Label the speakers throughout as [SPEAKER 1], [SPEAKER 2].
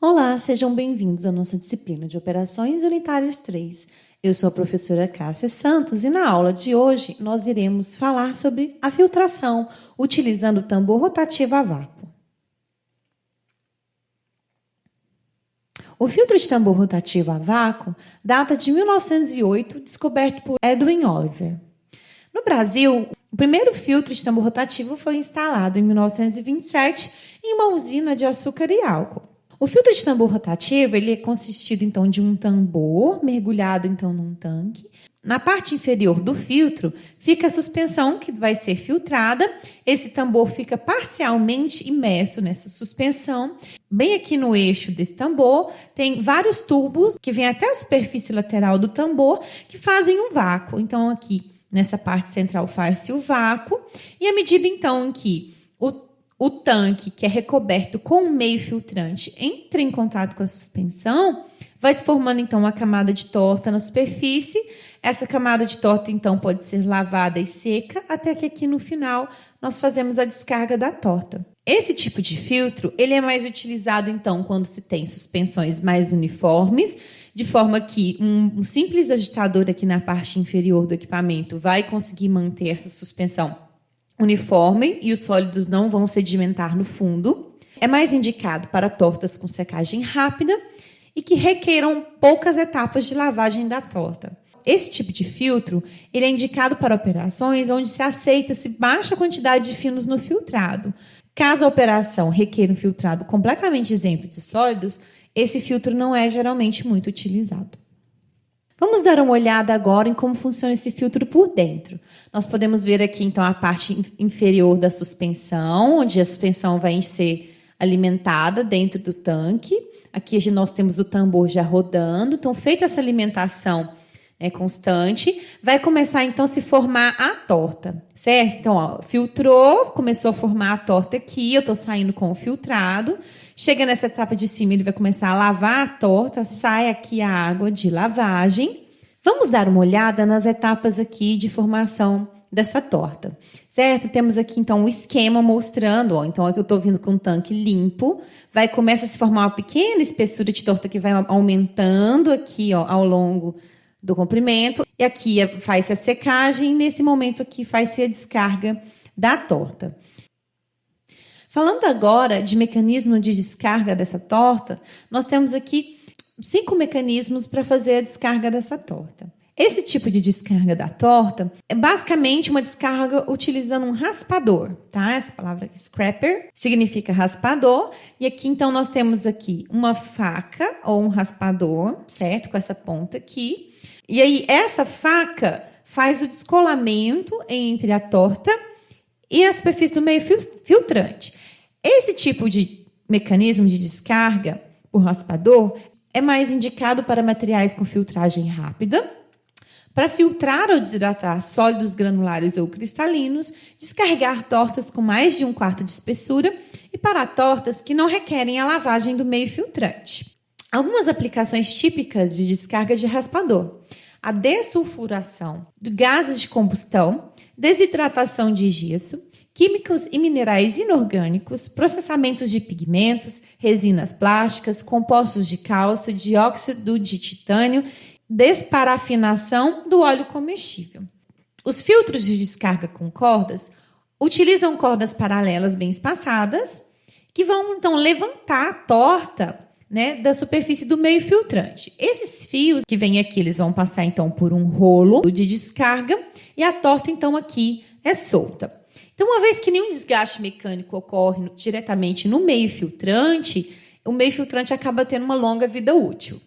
[SPEAKER 1] Olá, sejam bem-vindos à nossa disciplina de Operações Unitárias 3. Eu sou a professora Cássia Santos e na aula de hoje nós iremos falar sobre a filtração utilizando o tambor rotativo a vácuo. O filtro de tambor rotativo a vácuo data de 1908, descoberto por Edwin Oliver. No Brasil, o primeiro filtro de tambor rotativo foi instalado em 1927 em uma usina de açúcar e álcool. O filtro de tambor rotativo ele é consistido então de um tambor mergulhado então num tanque. Na parte inferior do filtro fica a suspensão que vai ser filtrada. Esse tambor fica parcialmente imerso nessa suspensão. Bem aqui no eixo desse tambor tem vários tubos que vêm até a superfície lateral do tambor que fazem um vácuo. Então aqui nessa parte central faz-se o vácuo e à medida então que o tanque, que é recoberto com um meio filtrante, entra em contato com a suspensão, vai se formando, então, uma camada de torta na superfície. Essa camada de torta, então, pode ser lavada e seca, até que aqui no final nós fazemos a descarga da torta. Esse tipo de filtro, ele é mais utilizado, então, quando se tem suspensões mais uniformes, de forma que um simples agitador aqui na parte inferior do equipamento vai conseguir manter essa suspensão uniforme e os sólidos não vão sedimentar no fundo. É mais indicado para tortas com secagem rápida e que requeram poucas etapas de lavagem da torta. Esse tipo de filtro ele é indicado para operações onde se aceita-se baixa quantidade de finos no filtrado. Caso a operação requeira um filtrado completamente isento de sólidos, esse filtro não é geralmente muito utilizado. Vamos dar uma olhada agora em como funciona esse filtro por dentro. Nós podemos ver aqui, então, a parte inferior da suspensão, onde a suspensão vai ser alimentada dentro do tanque. Aqui nós temos o tambor já rodando. Então, feita essa alimentação constante, vai começar, então, a se formar a torta, certo? Então, ó, filtrou, começou a formar a torta aqui, eu estou saindo com o filtrado. Chega nessa etapa de cima, ele vai começar a lavar a torta, sai aqui a água de lavagem. Vamos dar uma olhada nas etapas aqui de formação dessa torta, certo? Temos aqui, então, um esquema mostrando, ó, então aqui eu estou vindo com um tanque limpo, começa a se formar uma pequena espessura de torta que vai aumentando aqui, ó, ao longo do comprimento, e aqui faz-se a secagem, e nesse momento aqui faz-se a descarga da torta. Falando agora de mecanismo de descarga dessa torta, nós temos aqui 5 mecanismos para fazer a descarga dessa torta. Esse tipo de descarga da torta é basicamente uma descarga utilizando um raspador, tá? Essa palavra aqui, scraper, significa raspador. E aqui, então, nós temos aqui uma faca ou um raspador, certo? Com essa ponta aqui. E aí, essa faca faz o descolamento entre a torta e a superfície do meio filtrante. Esse tipo de mecanismo de descarga por raspador é mais indicado para materiais com filtragem rápida, para filtrar ou desidratar sólidos granulares ou cristalinos, descarregar tortas com mais de 1/4 de espessura e para tortas que não requerem a lavagem do meio filtrante. Algumas aplicações típicas de descarga de raspador: a dessulfuração de gases de combustão, desidratação de gesso, químicos e minerais inorgânicos, processamentos de pigmentos, resinas plásticas, compostos de cálcio, dióxido de titânio, desparafinação do óleo comestível. Os filtros de descarga com cordas utilizam cordas paralelas bem espaçadas que vão, então, levantar a torta, da superfície do meio filtrante. Esses fios que vêm aqui, eles vão passar, então, por um rolo de descarga e a torta, então, aqui é solta. Então, uma vez que nenhum desgaste mecânico ocorre diretamente no meio filtrante, o meio filtrante acaba tendo uma longa vida útil.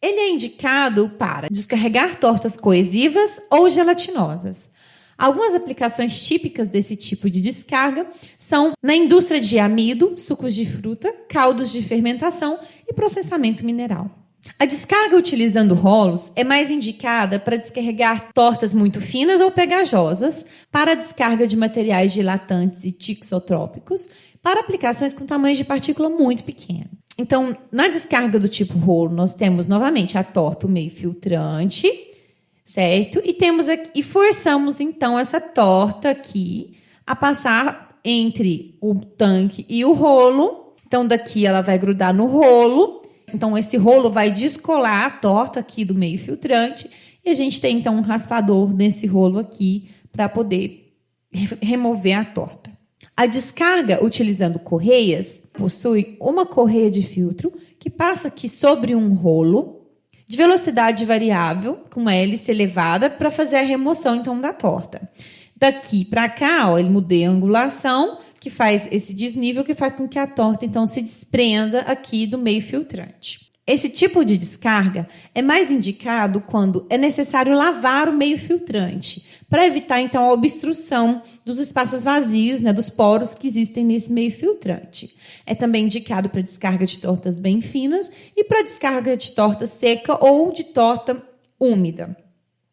[SPEAKER 1] Ele é indicado para descarregar tortas coesivas ou gelatinosas. Algumas aplicações típicas desse tipo de descarga são na indústria de amido, sucos de fruta, caldos de fermentação e processamento mineral. A descarga utilizando rolos é mais indicada para descarregar tortas muito finas ou pegajosas, para a descarga de materiais dilatantes e tixotrópicos, para aplicações com tamanhos de partícula muito pequeno. Então, na descarga do tipo rolo, nós temos novamente a torta, o meio filtrante, certo? E forçamos, então, essa torta aqui a passar entre o tanque e o rolo, Então, daqui ela vai grudar no rolo. Então, esse rolo vai descolar a torta aqui do meio filtrante. E a gente tem, então, um raspador nesse rolo aqui para poder remover a torta. A descarga, utilizando correias, possui uma correia de filtro que passa aqui sobre um rolo de velocidade variável, com hélice elevada, para fazer a remoção, então, da torta. Daqui para cá, ó, ele mudei a angulação, que faz esse desnível, que faz com que a torta, então, se desprenda aqui do meio filtrante. Esse tipo de descarga é mais indicado quando é necessário lavar o meio filtrante, para evitar, então, a obstrução dos espaços vazios, né, dos poros que existem nesse meio filtrante. É também indicado para descarga de tortas bem finas e para descarga de torta seca ou de torta úmida.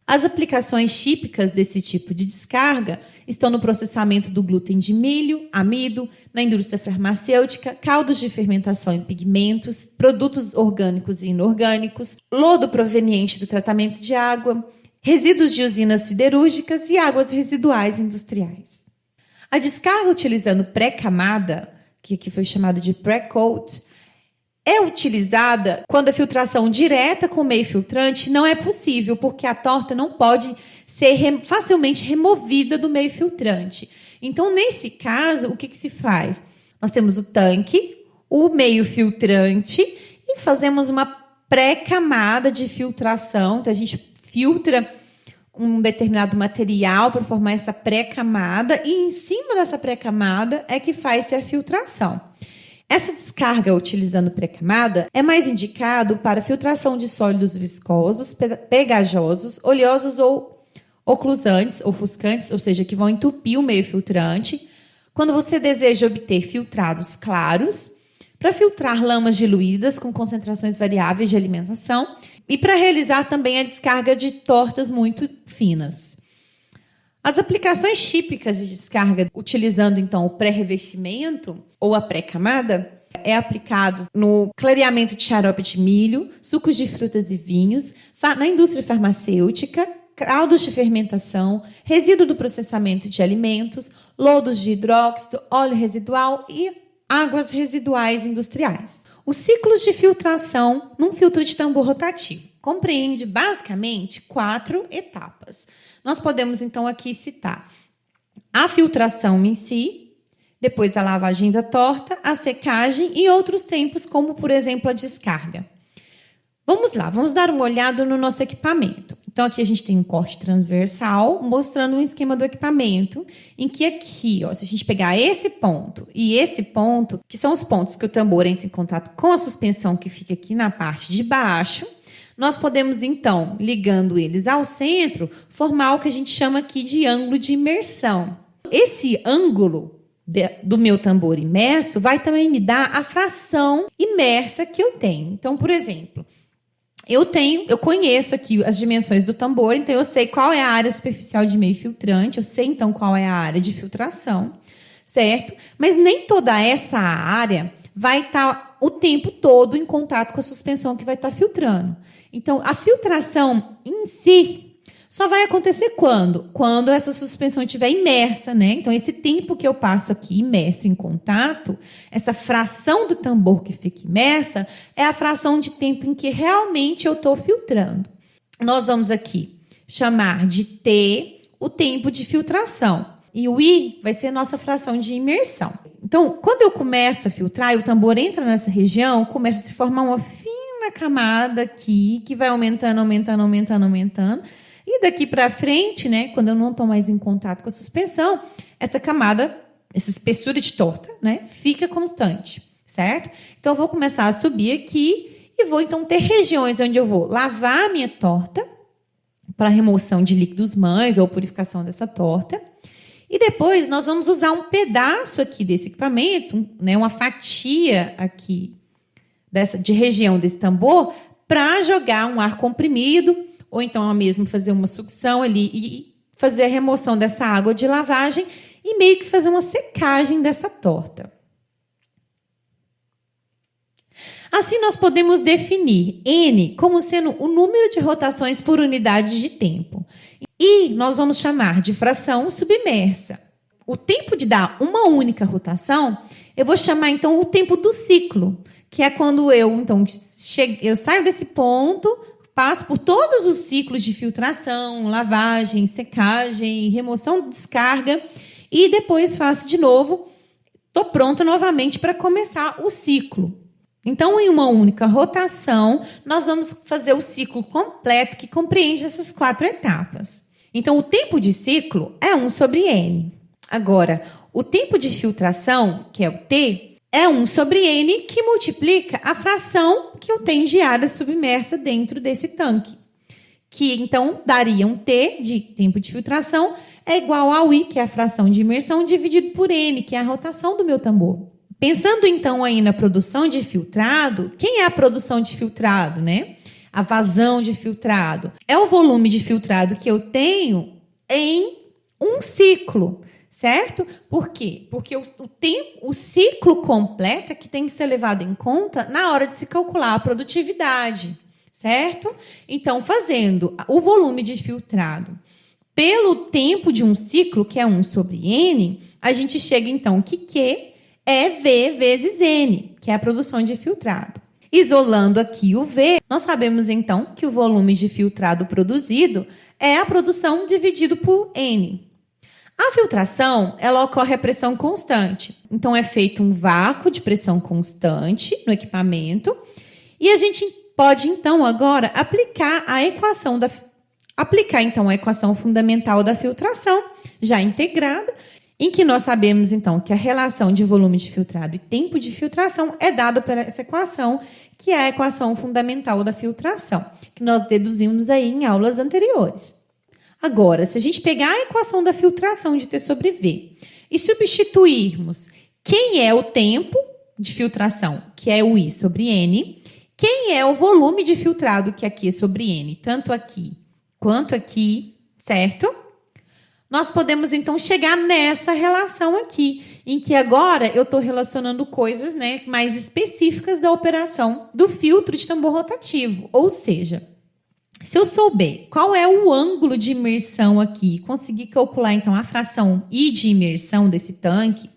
[SPEAKER 1] As aplicações típicas desse tipo de descarga estão no processamento do glúten de milho, amido, na indústria farmacêutica, caldos de fermentação em pigmentos, produtos orgânicos e inorgânicos, lodo proveniente do tratamento de água, resíduos de usinas siderúrgicas e águas residuais industriais. A descarga utilizando pré-camada, que aqui foi chamada de pré-coat, é utilizada quando a filtração direta com o meio filtrante não é possível, porque a torta não pode ser facilmente removida do meio filtrante. Então, nesse caso, o que se faz? Nós temos o tanque, o meio filtrante e fazemos uma pré-camada de filtração. Então, a gente filtra um determinado material para formar essa pré-camada e em cima dessa pré-camada é que faz-se a filtração. Essa descarga utilizando pré-camada é mais indicado para filtração de sólidos viscosos, pegajosos, oleosos ou oclusantes, ofuscantes, ou seja, que vão entupir o meio filtrante. Quando você deseja obter filtrados claros, para filtrar lamas diluídas com concentrações variáveis de alimentação e para realizar também a descarga de tortas muito finas. As aplicações típicas de descarga, utilizando então o pré-revestimento ou a pré-camada, é aplicado no clareamento de xarope de milho, sucos de frutas e vinhos, na indústria farmacêutica, caldos de fermentação, resíduo do processamento de alimentos, lodos de hidróxido, óleo residual e águas residuais industriais. Os ciclos de filtração num filtro de tambor rotativo compreende basicamente 4 etapas. Nós podemos então aqui citar a filtração em si, depois a lavagem da torta, a secagem e outros tempos, como por exemplo a descarga. Vamos lá, vamos dar uma olhada no nosso equipamento. Então aqui a gente tem um corte transversal mostrando um esquema do equipamento, em que aqui, ó, se a gente pegar esse ponto e esse ponto, que são os pontos que o tambor entra em contato com a suspensão que fica aqui na parte de baixo, nós podemos então, ligando eles ao centro, formar o que a gente chama aqui de ângulo de imersão. Esse ângulo do meu tambor imerso vai também me dar a fração imersa que eu tenho. Então, por exemplo, eu conheço aqui as dimensões do tambor, então eu sei qual é a área superficial de meio filtrante, eu sei então qual é a área de filtração, certo? Mas nem toda essa área vai estar o tempo todo em contato com a suspensão que vai estar filtrando. Então, a filtração em si só vai acontecer quando? Quando essa suspensão estiver imersa, né? Então, esse tempo que eu passo aqui imerso em contato, essa fração do tambor que fica imersa, é a fração de tempo em que realmente eu estou filtrando. Nós vamos aqui chamar de T o tempo de filtração. E o I vai ser a nossa fração de imersão. Então, quando eu começo a filtrar e o tambor entra nessa região, começa a se formar uma fina camada aqui, que vai aumentando, aumentando, aumentando, aumentando. E daqui para frente, né, quando eu não estou mais em contato com a suspensão, essa camada, essa espessura de torta, né, fica constante, certo? Então, eu vou começar a subir aqui e vou, então, ter regiões onde eu vou lavar a minha torta para remoção de líquidos mães ou purificação dessa torta. E depois nós vamos usar um pedaço aqui desse equipamento, né, uma fatia aqui de região desse tambor, para jogar um ar comprimido, ou então mesmo fazer uma sucção ali e fazer a remoção dessa água de lavagem e meio que fazer uma secagem dessa torta. Assim, nós podemos definir N como sendo o número de rotações por unidade de tempo. E nós vamos chamar de fração submersa. o tempo de dar uma única rotação, eu vou chamar, então, o tempo do ciclo, que é quando eu saio desse ponto, passo por todos os ciclos de filtração, lavagem, secagem, remoção, descarga, e depois faço de novo, estou pronto novamente para começar o ciclo. Então, em uma única rotação, nós vamos fazer o ciclo completo que compreende essas 4 etapas. Então, o tempo de ciclo é 1 sobre N. Agora, o tempo de filtração, que é o T, é 1 sobre N, que multiplica a fração que eu tenho de área submersa dentro desse tanque. Que, então, daria um T, de tempo de filtração, é igual ao I, que é a fração de imersão, dividido por N, que é a rotação do meu tambor. Pensando, então, aí na produção de filtrado, quem é a produção de filtrado, né? A vazão de filtrado. É o volume de filtrado que eu tenho em um ciclo, certo? Por quê? Porque o ciclo completo é que tem que ser levado em conta na hora de se calcular a produtividade, certo? Então, fazendo o volume de filtrado pelo tempo de um ciclo, que é 1 sobre N, a gente chega, então, que Q é V vezes N, que é a produção de filtrado. Isolando aqui o V, nós sabemos, então, que o volume de filtrado produzido é a produção dividido por N. A filtração, ela ocorre a pressão constante. Então, é feito um vácuo de pressão constante no equipamento e a gente pode, então, agora aplicar a equação fundamental da filtração, já integrada, em que nós sabemos, então, que a relação de volume de filtrado e tempo de filtração é dada por essa equação, que é a equação fundamental da filtração, que nós deduzimos aí em aulas anteriores. Agora, se a gente pegar a equação da filtração de T sobre V e substituirmos quem é o tempo de filtração, que é o I sobre N, quem é o volume de filtrado, que é Q sobre N, tanto aqui quanto aqui, certo? Nós podemos, então, chegar nessa relação aqui, em que agora eu estou relacionando coisas, né, mais específicas da operação do filtro de tambor rotativo. Ou seja, se eu souber qual é o ângulo de imersão aqui, conseguir calcular, então, a fração I de imersão desse tanque,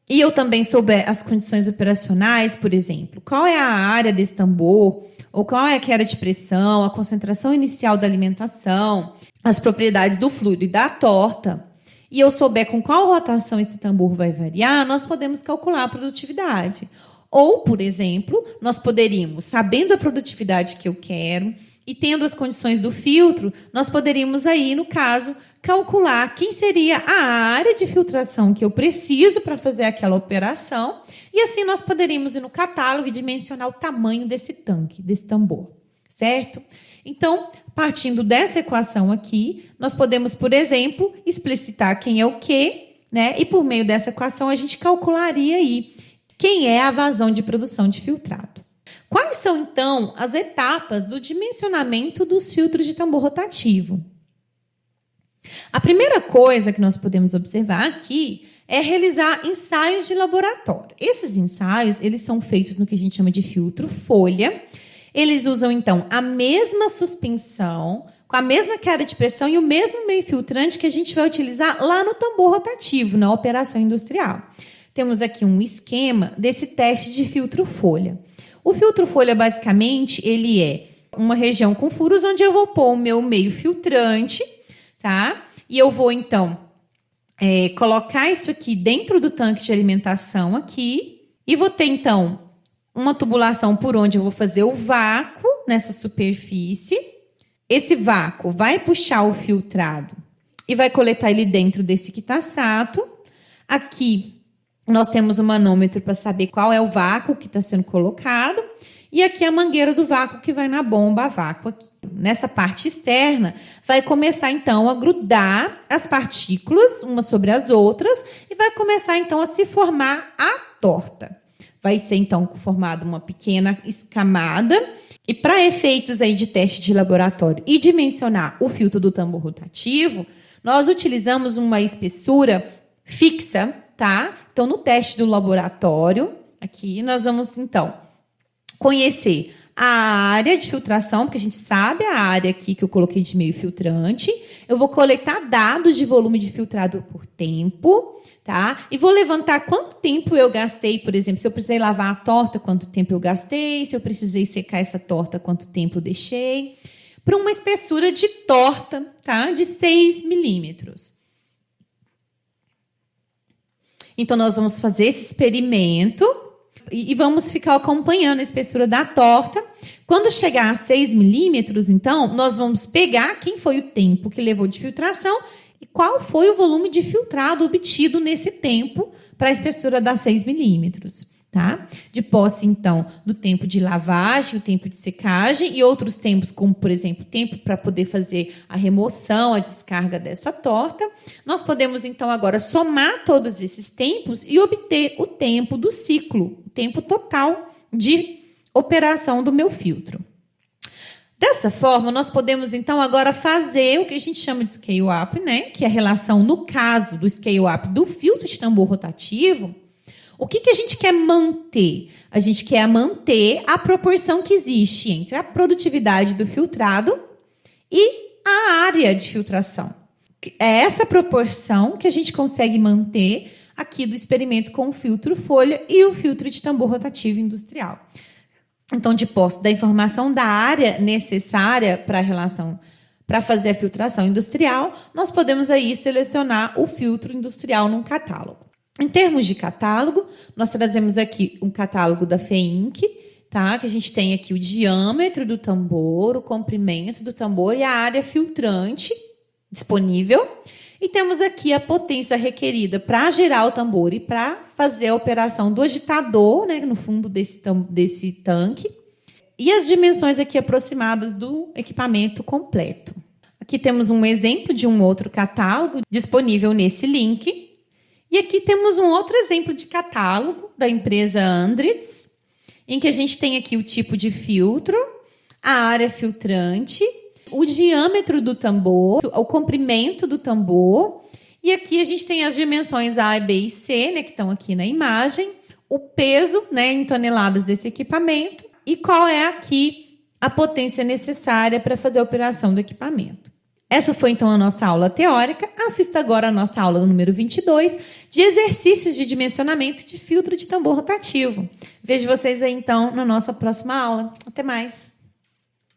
[SPEAKER 1] e eu também souber as condições operacionais, por exemplo, qual é a área desse tambor, ou qual é a queda de pressão, a concentração inicial da alimentação, as propriedades do fluido e da torta, e eu souber com qual rotação esse tambor vai variar, nós podemos calcular a produtividade. Ou, por exemplo, nós poderíamos, sabendo a produtividade que eu quero e tendo as condições do filtro, nós poderíamos aí, no caso, calcular quem seria a área de filtração que eu preciso para fazer aquela operação, e assim nós poderíamos ir no catálogo e dimensionar o tamanho desse tanque, desse tambor, certo? Então, partindo dessa equação aqui, nós podemos, por exemplo, explicitar quem é o quê, né? E por meio dessa equação a gente calcularia aí quem é a vazão de produção de filtrado. Quais são, então, as etapas do dimensionamento dos filtros de tambor rotativo? A primeira coisa que nós podemos observar aqui é realizar ensaios de laboratório. Esses ensaios, eles são feitos no que a gente chama de filtro folha. Eles usam, então, a mesma suspensão, com a mesma queda de pressão e o mesmo meio filtrante que a gente vai utilizar lá no tambor rotativo, na operação industrial. Temos aqui um esquema desse teste de filtro folha. O filtro folha, basicamente, ele é uma região com furos onde eu vou pôr o meu meio filtrante, tá? E eu vou, então, colocar isso aqui dentro do tanque de alimentação aqui e vou ter, então, uma tubulação por onde eu vou fazer o vácuo nessa superfície. Esse vácuo vai puxar o filtrado e vai coletar ele dentro desse quitaçato. Aqui nós temos o manômetro para saber qual é o vácuo que está sendo colocado. E aqui a mangueira do vácuo que vai na bomba a vácuo aqui. Nessa parte externa, vai começar, então, a grudar as partículas umas sobre as outras e vai começar, então, a se formar a torta. Vai ser, então, formada uma pequena escamada. E para efeitos aí de teste de laboratório e dimensionar o filtro do tambor rotativo, nós utilizamos uma espessura fixa, tá? Então, no teste do laboratório, aqui, nós vamos, então, conhecer a área de filtração, porque a gente sabe a área aqui que eu coloquei de meio filtrante, eu vou coletar dados de volume de filtrado por tempo, tá? E vou levantar quanto tempo eu gastei, por exemplo, se eu precisei lavar a torta, quanto tempo eu gastei, se eu precisei secar essa torta, quanto tempo eu deixei, para uma espessura de torta, tá? De 6 milímetros. Então, nós vamos fazer esse experimento e vamos ficar acompanhando a espessura da torta. Quando chegar a 6 milímetros, então, nós vamos pegar quem foi o tempo que levou de filtração e qual foi o volume de filtrado obtido nesse tempo para a espessura da 6 milímetros. Tá? De posse, então, do tempo de lavagem, o tempo de secagem e outros tempos, como, por exemplo, tempo para poder fazer a remoção, a descarga dessa torta. Nós podemos, então, agora somar todos esses tempos e obter o tempo do ciclo, o tempo total de operação do meu filtro. Dessa forma, nós podemos, então, agora fazer o que a gente chama de scale-up, né? Que é a relação, no caso do scale-up do filtro de tambor rotativo. O que a gente quer manter? A gente quer manter a proporção que existe entre a produtividade do filtrado e a área de filtração. É essa proporção que a gente consegue manter aqui do experimento com o filtro folha e o filtro de tambor rotativo industrial. Então, de posse da informação da área necessária para a relação, para fazer a filtração industrial, nós podemos aí selecionar o filtro industrial num catálogo. Em termos de catálogo, nós trazemos aqui um catálogo da FEINC, tá? Que a gente tem aqui o diâmetro do tambor, o comprimento do tambor e a área filtrante disponível. E temos aqui a potência requerida para girar o tambor e para fazer a operação do agitador, né, no fundo desse tanque. E as dimensões aqui aproximadas do equipamento completo. Aqui temos um exemplo de um outro catálogo disponível nesse link. E aqui temos um outro exemplo de catálogo da empresa Andritz, em que a gente tem aqui o tipo de filtro, a área filtrante, o diâmetro do tambor, o comprimento do tambor. E aqui a gente tem as dimensões A, B e C, né, que estão aqui na imagem, o peso, né, em toneladas desse equipamento e qual é aqui a potência necessária para fazer a operação do equipamento. Essa foi, então, a nossa aula teórica. Assista agora a nossa aula número 22, de exercícios de dimensionamento de filtro de tambor rotativo. Vejo vocês aí, então, na nossa próxima aula. Até mais!